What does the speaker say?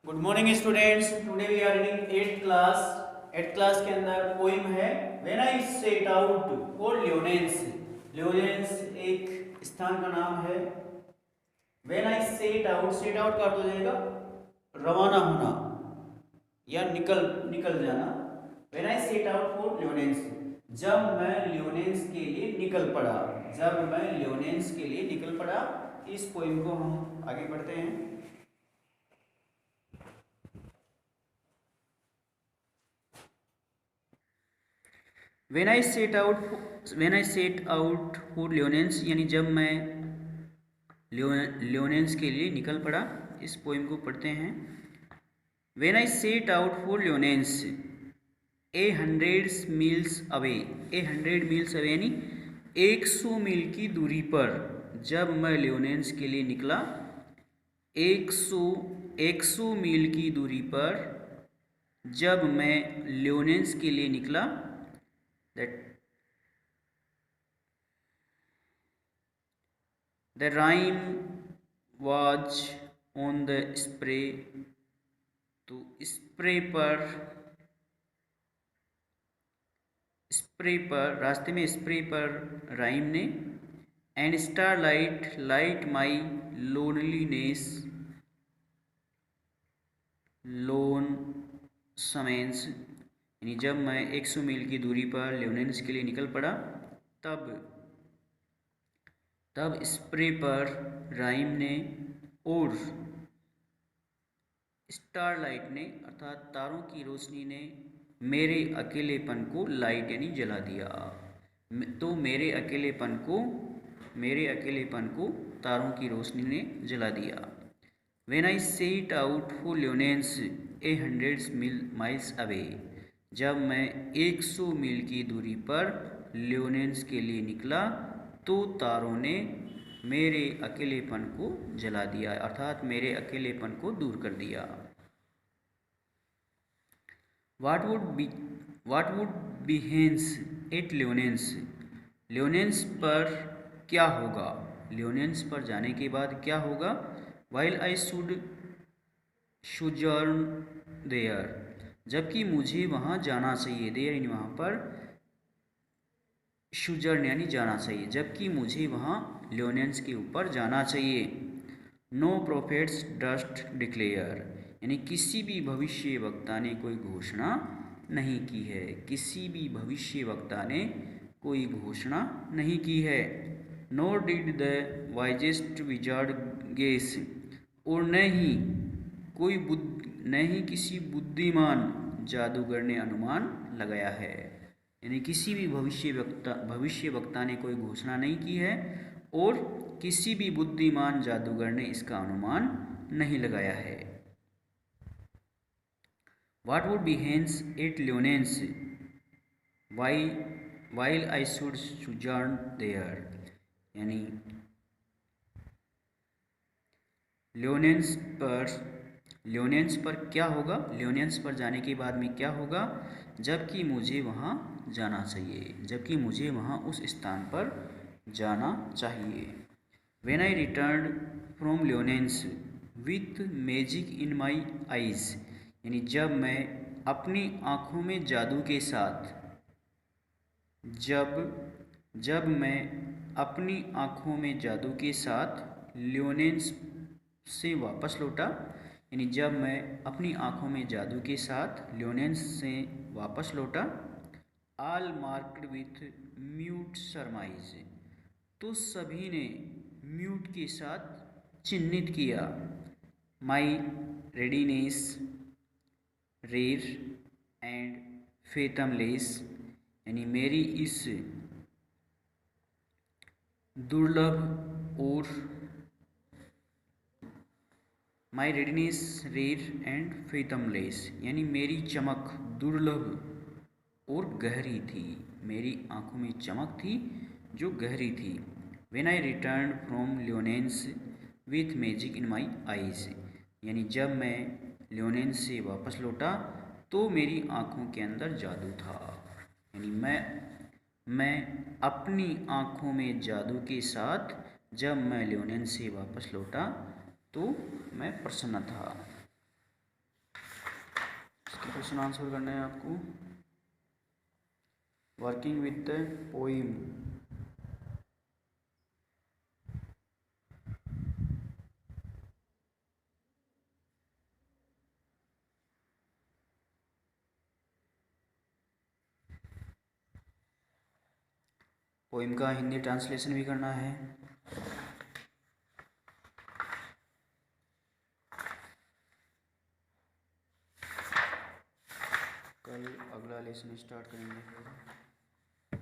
Good morning students. Today we are reading 8th class. 8th class के अंदर poem है when I set out for Lyonnesse. Lyonnesse एक स्थान का नाम है। When I set out, set out का अर्थ हो जाएगा रवाना होना या निकल निकल जाना। When I set out for Lyonnesse, जब मैं ल्योनेंस के लिए निकल पड़ा। जब मैं ल्योनेंस के लिए निकल पड़ा। इस पोइम को हम आगे पढ़ते हैं। When I set out for ल्योनेंस, यानी जब मैं ल्योनेंस के लिए निकल पड़ा। इस पोइम को पढ़ते हैं। When I set out for ल्योनेंस 100 meals away, 100 meals away यानी 100 मील की दूरी पर जब मैं ल्योनेंस के लिए निकला। 100 मील की दूरी पर जब मैं ल्योनेंस के लिए निकला। that the rhyme was on the spray, तो स्प्रे पर रास्ते में स्प्रे पर राइम ने। And starlight light my loneliness, lonesomeness, यानी जब मैं 100 मील की दूरी पर ल्योनेंस के लिए निकल पड़ा तब स्प्रे पर राइम ने और स्टारलाइट ने अर्थात तारों की रोशनी ने मेरे अकेलेपन को लाइट यानी जला दिया। तो मेरे अकेलेपन को तारों की रोशनी ने जला दिया। When I set out for ल्योनेंस 100 miles away, जब मैं 100 मील की दूरी पर ल्योनेंस के लिए निकला तो तारों ने मेरे अकेलेपन को जला दिया, अर्थात मेरे अकेलेपन को दूर कर दिया। What would be hence at ल्योनेंस, ल्योनेंस पर क्या होगा, ल्योनेंस पर जाने के बाद क्या होगा। While I should sojourn there, जबकि मुझे वहाँ जाना चाहिए। देयर यानी वहाँ पर, सोजर्न यानी जाना चाहिए, जबकि मुझे वहाँ ल्योनेंस के ऊपर जाना चाहिए। नो प्रोफेट्स डस्ट डिक्लेयर, यानी किसी भी भविष्य वक्ता ने कोई घोषणा नहीं की है। किसी भी भविष्य वक्ता ने कोई घोषणा नहीं की है। Nor did the wisest wizard guess, और न ही किसी बुद्धिमान जादूगर ने अनुमान लगाया है। यानी किसी भी भविष्य वक्ता ने कोई घोषणा नहीं की है और किसी भी बुद्धिमान जादूगर ने इसका अनुमान नहीं लगाया है। What would be hence at ल्योनेंस while I should sojourn there, यानी ल्योनेंस पर क्या होगा, ल्योनेंस पर जाने के बाद में क्या होगा, जबकि मुझे वहाँ जाना चाहिए, जबकि मुझे वहाँ उस स्थान पर जाना चाहिए। When I returned from ल्योनेंस with magic in my eyes, यानी जब मैं अपनी आँखों में जादू के साथ, जब मैं अपनी आँखों में जादू के साथ ल्योनेंस से वापस लौटा, यानी जब मैं अपनी आँखों में जादू के साथ ल्योनेंस से वापस लौटा। ऑल मार्क्ड विथ म्यूट सरमाइज, तो सभी ने म्यूट के साथ चिन्हित किया। माई रेडीनेस रेर एंड फेथमलेस, यानी मेरी इस दुर्लभ और माई रेडीनेस रेर एंड फेथमलेस, यानी मेरी चमक दुर्लभ और गहरी थी। मेरी आंखों में चमक थी जो गहरी थी। When I returned from ल्योनेंस with magic in my eyes, यानी जब मैं ल्योनेंस से वापस लौटा तो मेरी आंखों के अंदर जादू था। यानी मैं अपनी आंखों में जादू के साथ जब मैं ल्योनेंस से वापस लौटा तो मैं प्रसन्न था। क्वेश्चन आंसर करना है आपको। Working with the poem. Poem का हिंदी ट्रांसलेशन भी करना है। कल अगला लेसन स्टार्ट करेंगे फिर।